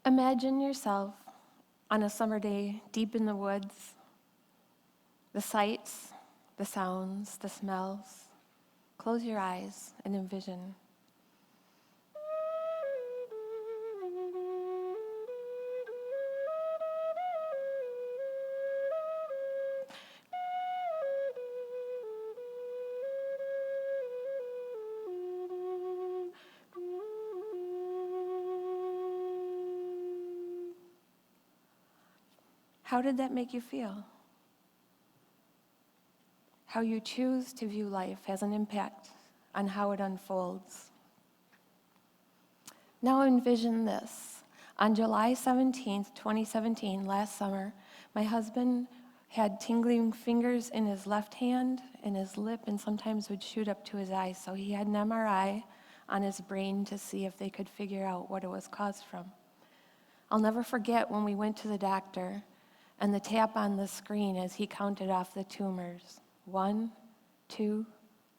Imagine yourself on a summer day deep in the woods, the sights, the sounds, the smells. Close your eyes and envision. How did that make you feel? How you choose to view life has an impact on how it unfolds. Now envision this. On July 17th, 2017, last summer, my husband had tingling fingers in his left hand and his lip, and sometimes would shoot up to his eyes. So he had an MRI on his brain to see if they could figure out what it was caused from. I'll never forget when we went to the doctor and the tap on the screen as he counted off the tumors. 1, 2,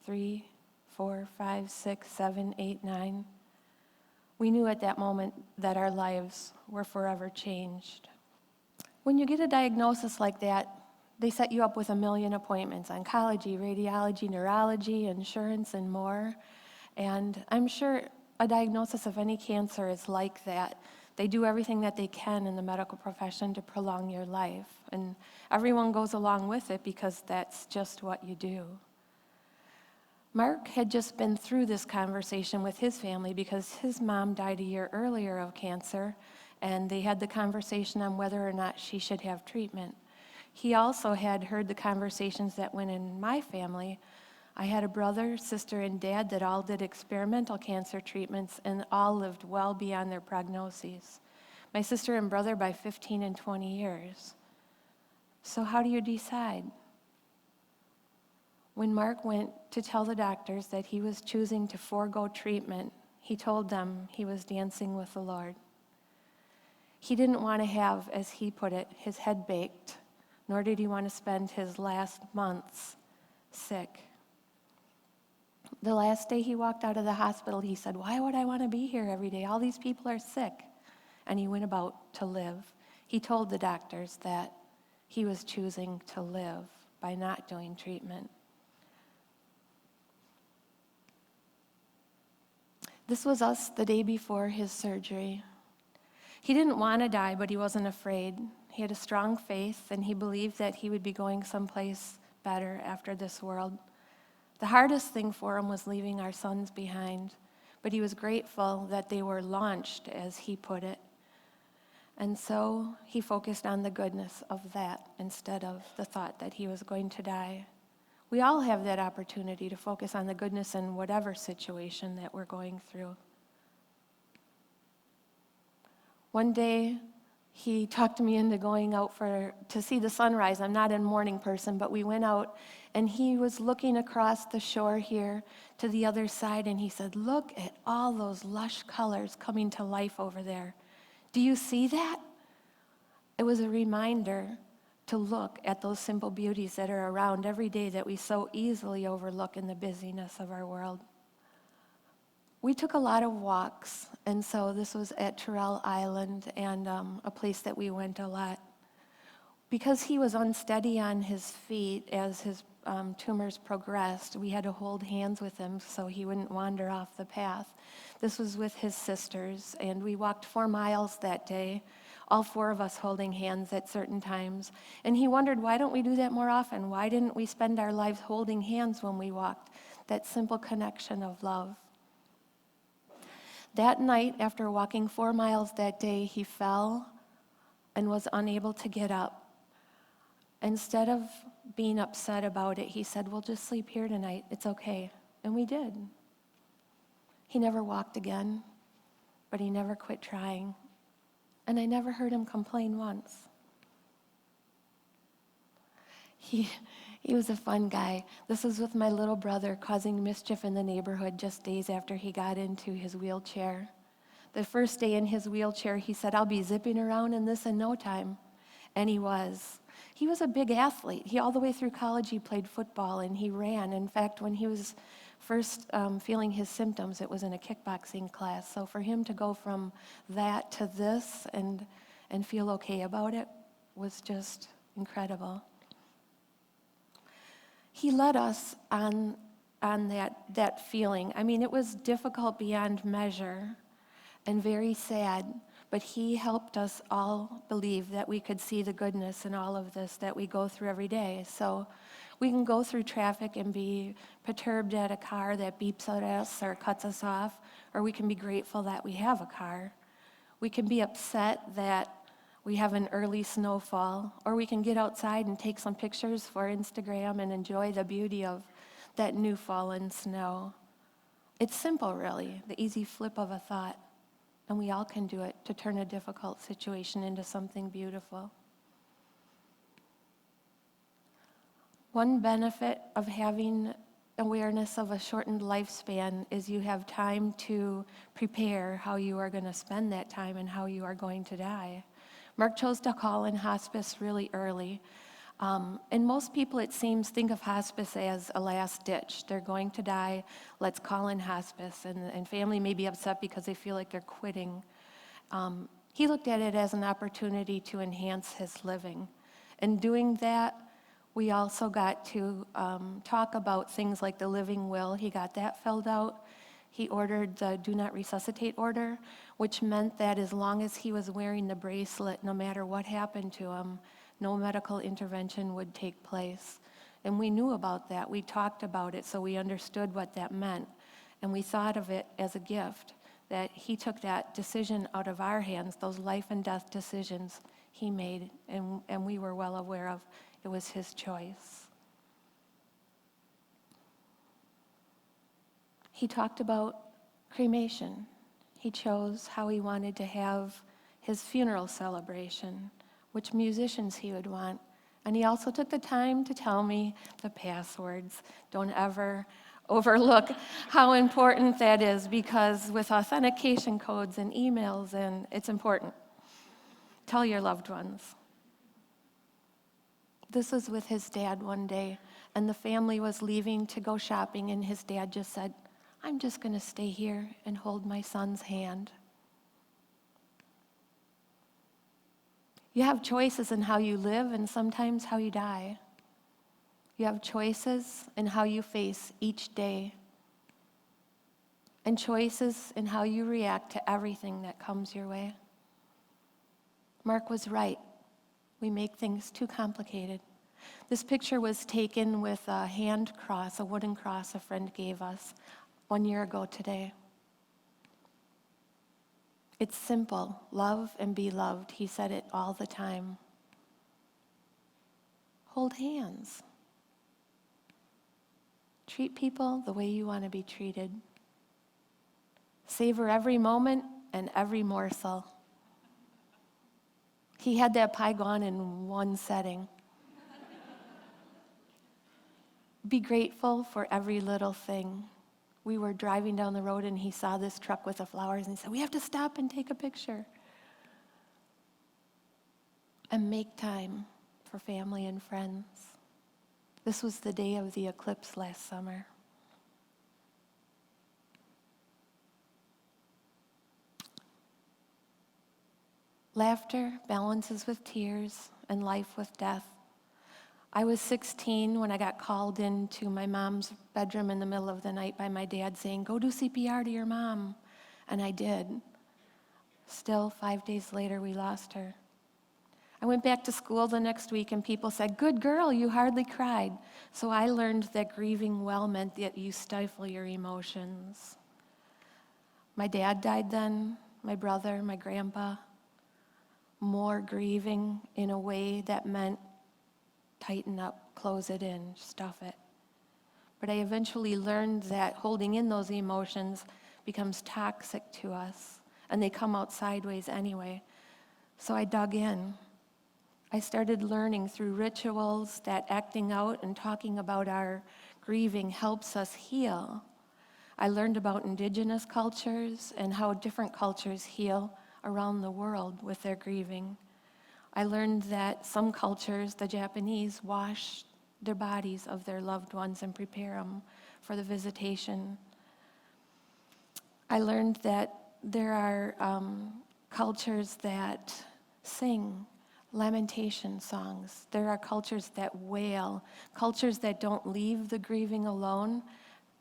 3, 4, 5, 6, 7, 8, 9. We knew at that moment that our lives were forever changed. When you get a diagnosis like that, they set you up with 1 million appointments: oncology, radiology, neurology, insurance, and more. And I'm sure a diagnosis of any cancer is like that. They do everything that they can in the medical profession to prolong your life. And everyone goes along with it because that's just what you do. Mark had just been through this conversation with his family because his mom died a year earlier of cancer, and they had the conversation on whether or not she should have treatment. He also had heard the conversations that went in my family. I had a brother, sister, and dad that all did experimental cancer treatments and all lived well beyond their prognoses. My sister and brother by 15 and 20 years. So how do you decide? When Mark went to tell the doctors that he was choosing to forego treatment, he told them he was dancing with the Lord. He didn't want to have, as he put it, his head baked, nor did he want to spend his last months sick. The last day he walked out of the hospital, he said, "Why would I want to be here every day? All these people are sick." And he went about to live. He told the doctors that he was choosing to live by not doing treatment. This was us the day before his surgery. He didn't want to die, but he wasn't afraid. He had a strong faith, and he believed that he would be going someplace better after this world. The hardest thing for him was leaving our sons behind, but he was grateful that they were launched, as he put it. And so he focused on the goodness of that instead of the thought that he was going to die. We all have that opportunity to focus on the goodness in whatever situation that we're going through. One day, he talked me into going out to see the sunrise. I'm not a morning person, but we went out, and he was looking across the shore here to the other side, and he said, "Look at all those lush colors coming to life over there. Do you see that?" It was a reminder to look at those simple beauties that are around every day that we so easily overlook in the busyness of our world. We took a lot of walks, and so this was at Terrell Island, and a place that we went a lot. Because he was unsteady on his feet as his tumors progressed, we had to hold hands with him so he wouldn't wander off the path. This was with his sisters, and we walked 4 miles that day, all 4 of us holding hands at certain times. And he wondered, why don't we do that more often? Why didn't we spend our lives holding hands when we walked? That simple connection of love. That night, after walking 4 miles that day, he fell and was unable to get up. Instead of being upset about it, he said, "We'll just sleep here tonight. It's okay." And we did. He never walked again, but he never quit trying. And I never heard him complain once. He was a fun guy. This was with my little brother causing mischief in the neighborhood just days after he got into his wheelchair. The first day in his wheelchair, he said, "I'll be zipping around in this in no time." And he was. He was a big athlete. All the way through college, he played football and he ran. In fact, when he was first feeling his symptoms, it was in a kickboxing class. So for him to go from that to this and feel okay about it was just incredible. He led us on that feeling. I mean, it was difficult beyond measure and very sad, but he helped us all believe that we could see the goodness in all of this that we go through every day. So we can go through traffic and be perturbed at a car that beeps at us or cuts us off, or we can be grateful that we have a car. We can be upset that we have an early snowfall, or we can get outside and take some pictures for Instagram and enjoy the beauty of that new fallen snow. It's simple, really, the easy flip of a thought, and we all can do it to turn a difficult situation into something beautiful. One benefit of having awareness of a shortened lifespan is you have time to prepare how you are going to spend that time and how you are going to die. Mark chose to call in hospice really early. And most people, it seems, think of hospice as a last ditch. They're going to die, let's call in hospice. And family may be upset because they feel like they're quitting. He looked at it as an opportunity to enhance his living. In doing that, we also got to talk about things like the living will. He got that filled out. He ordered the do not resuscitate order, which meant that as long as he was wearing the bracelet, no matter what happened to him, no medical intervention would take place. And we knew about that. We talked about it, so we understood what that meant. And we thought of it as a gift, that he took that decision out of our hands, those life and death decisions he made, and we were well aware of. It was his choice. He talked about cremation. He chose how he wanted to have his funeral celebration, which musicians he would want. And he also took the time to tell me the passwords. Don't ever overlook how important that is, because with authentication codes and emails, and it's important. Tell your loved ones. This was with his dad one day, and the family was leaving to go shopping, and his dad just said, I'm just going to stay here and hold my son's hand. You have choices in how you live and sometimes how you die. You have choices in how you face each day, and choices in how you react to everything that comes your way. Mark was right. We make things too complicated. This picture was taken with a hand cross, a wooden cross a friend gave us 1 year ago today. It's simple. Love and be loved. He said it all the time. Hold hands. Treat people the way you want to be treated. Savor every moment and every morsel. He had that pie gone in one setting. Be grateful for every little thing. We were driving down the road and he saw this truck with the flowers and he said, we have to stop and take a picture. And make time for family and friends. This was the day of the eclipse last summer. Laughter balances with tears and life with death. I was 16 when I got called into my mom's bedroom in the middle of the night by my dad saying, go do CPR to your mom. And I did. Still, 5 days later, we lost her. I went back to school the next week and people said, good girl, you hardly cried. So I learned that grieving well meant that you stifle your emotions. My dad died then, my brother, my grandpa. More grieving in a way that meant tighten up, close it in, stuff it. But I eventually learned that holding in those emotions becomes toxic to us, and they come out sideways anyway. So I dug in. I started learning through rituals that acting out and talking about our grieving helps us heal. I learned about indigenous cultures and how different cultures heal around the world with their grieving. I learned that some cultures, the Japanese, wash their bodies of their loved ones and prepare them for the visitation. I learned that there are cultures that sing lamentation songs. There are cultures that wail, cultures that don't leave the grieving alone,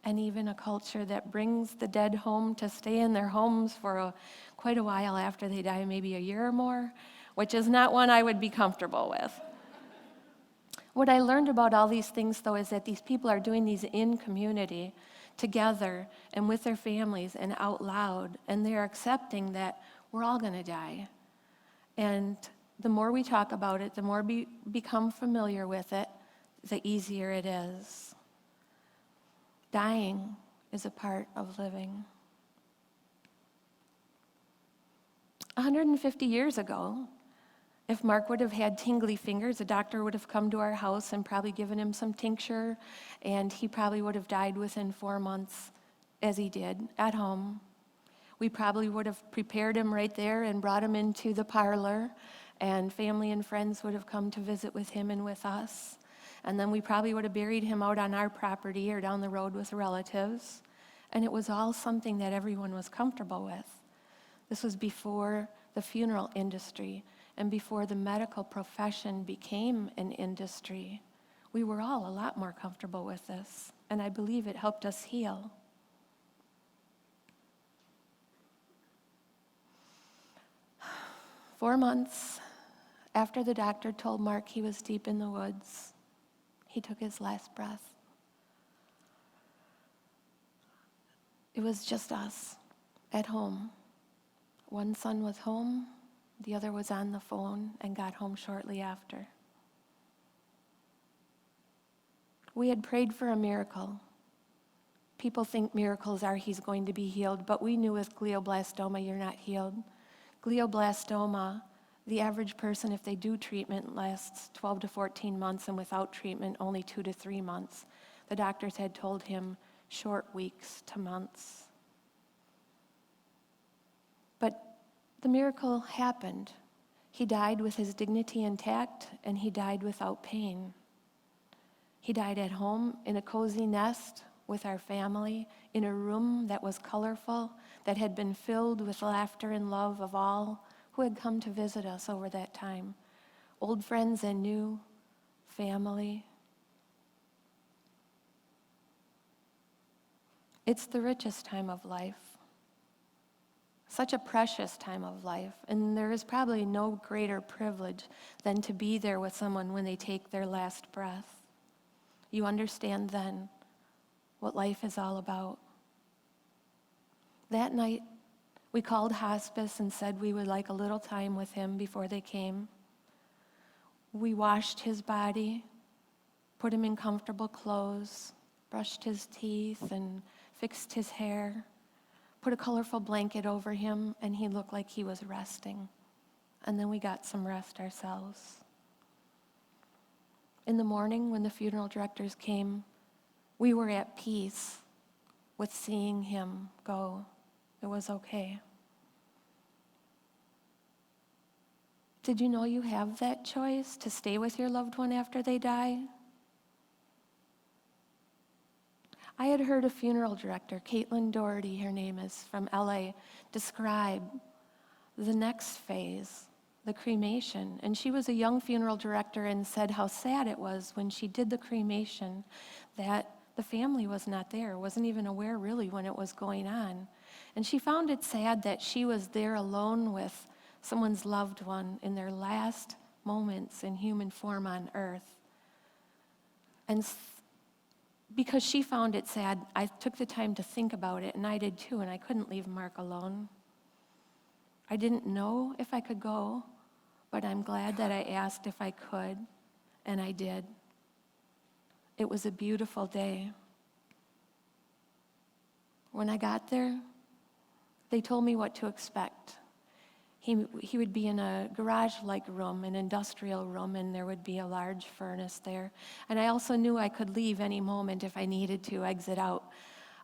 and even a culture that brings the dead home to stay in their homes for quite a while after they die, maybe a year or more, which is not one I would be comfortable with. What I learned about all these things, though, is that these people are doing these in community, together and with their families and out loud, and they're accepting that we're all going to die. And the more we talk about it, the more we become familiar with it, the easier it is. Dying is a part of living. 150 years ago, if Mark would have had tingly fingers, a doctor would have come to our house and probably given him some tincture, and he probably would have died within 4 months, as he did, at home. We probably would have prepared him right there and brought him into the parlor, and family and friends would have come to visit with him and with us. And then we probably would have buried him out on our property or down the road with relatives. And it was all something that everyone was comfortable with. This was before the funeral industry and before the medical profession became an industry. We were all a lot more comfortable with this, and I believe it helped us heal. "4 months after the doctor told Mark he was deep in the woods, he took his last breath. It was just us at home. One son was home, the other was on the phone and got home shortly after. We had prayed for a miracle. People think miracles are he's going to be healed, but we knew with glioblastoma you're not healed. Glioblastoma, the average person, if they do treatment, lasts 12 to 14 months, and without treatment, only 2 to 3 months. The doctors had told him short weeks to months. But the miracle happened. He died with his dignity intact, and he died without pain. He died at home in a cozy nest with our family, in a room that was colorful, that had been filled with laughter and love of all who had come to visit us over that time. Old friends and new, family. It's the richest time of life. Such a precious time of life, and there is probably no greater privilege than to be there with someone when they take their last breath. You understand then what life is all about. That night, we called hospice and said we would like a little time with him before they came. We washed his body, put him in comfortable clothes, brushed his teeth, and fixed his hair, put a colorful blanket over him, and he looked like he was resting. And then we got some rest ourselves. In the morning, when the funeral directors came, we were at peace with seeing him go. It was okay. Did you know you have that choice to stay with your loved one after they die? I had heard a funeral director, Caitlin Doherty, her name is, from LA, describe the next phase, the cremation. And she was a young funeral director and said how sad it was when she did the cremation that the family was not there, wasn't even aware really when it was going on. And she found it sad that she was there alone with someone's loved one in their last moments in human form on earth. And because she found it sad, I took the time to think about it, and I did too, and I couldn't leave Mark alone. I didn't know if I could go, but I'm glad that I asked if I could, and I did. It was a beautiful day. When I got there, they told me what to expect. He would be in a garage-like room, an industrial room, and there would be a large furnace there. And I also knew I could leave any moment if I needed to exit out.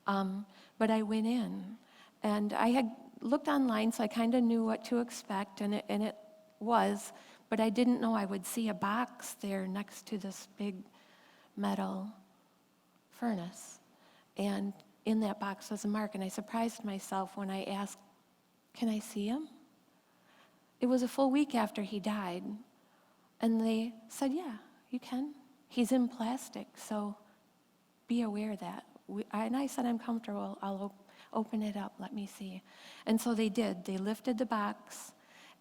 But I went in, and I had looked online, so I kind of knew what to expect, and it was, but I didn't know I would see a box there next to this big metal furnace. And in that box was a mark, and I surprised myself when I asked, "Can I see him?" It was a full week after he died, and they said, "Yeah, you can. He's in plastic, so be aware of that." And I said, "I'm comfortable. I'll open it up. Let me see." And so they did. They lifted the box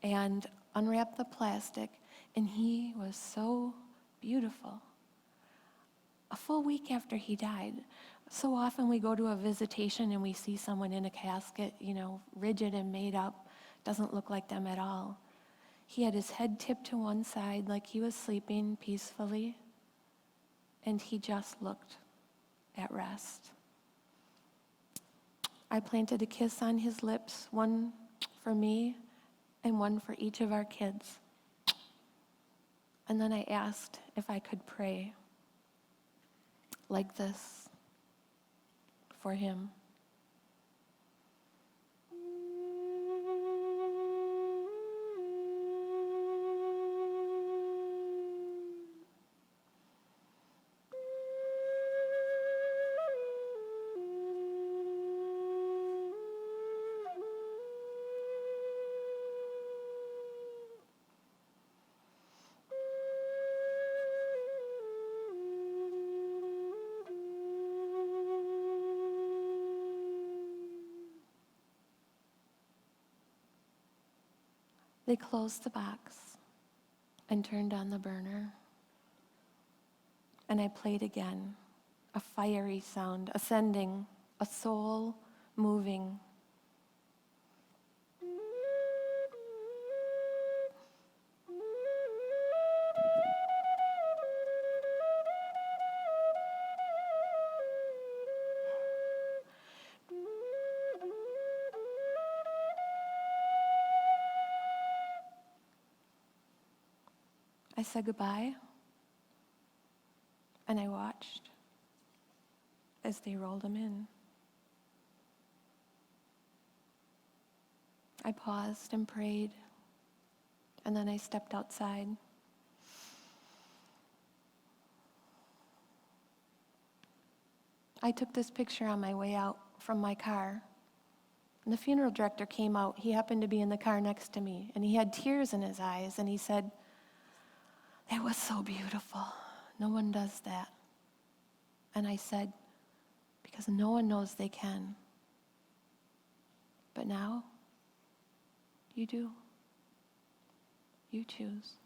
and unwrapped the plastic, and he was so beautiful. A full week after he died. So often we go to a visitation and we see someone in a casket, rigid and made up, doesn't look like them at all. He had his head tipped to one side like he was sleeping peacefully, and he just looked at rest. I planted a kiss on his lips, one for me and one for each of our kids. And then I asked if I could pray like this for him. They closed the box and turned on the burner. And I played again, a fiery sound, ascending, a soul moving. I said goodbye, and I watched as they rolled him in. I paused and prayed, and then I stepped outside. I took this picture on my way out from my car, and the funeral director came out. He happened to be in the car next to me, and he had tears in his eyes, and he said, "That was so beautiful. No one does that." And I said, "Because no one knows they can. But now, you do. You choose."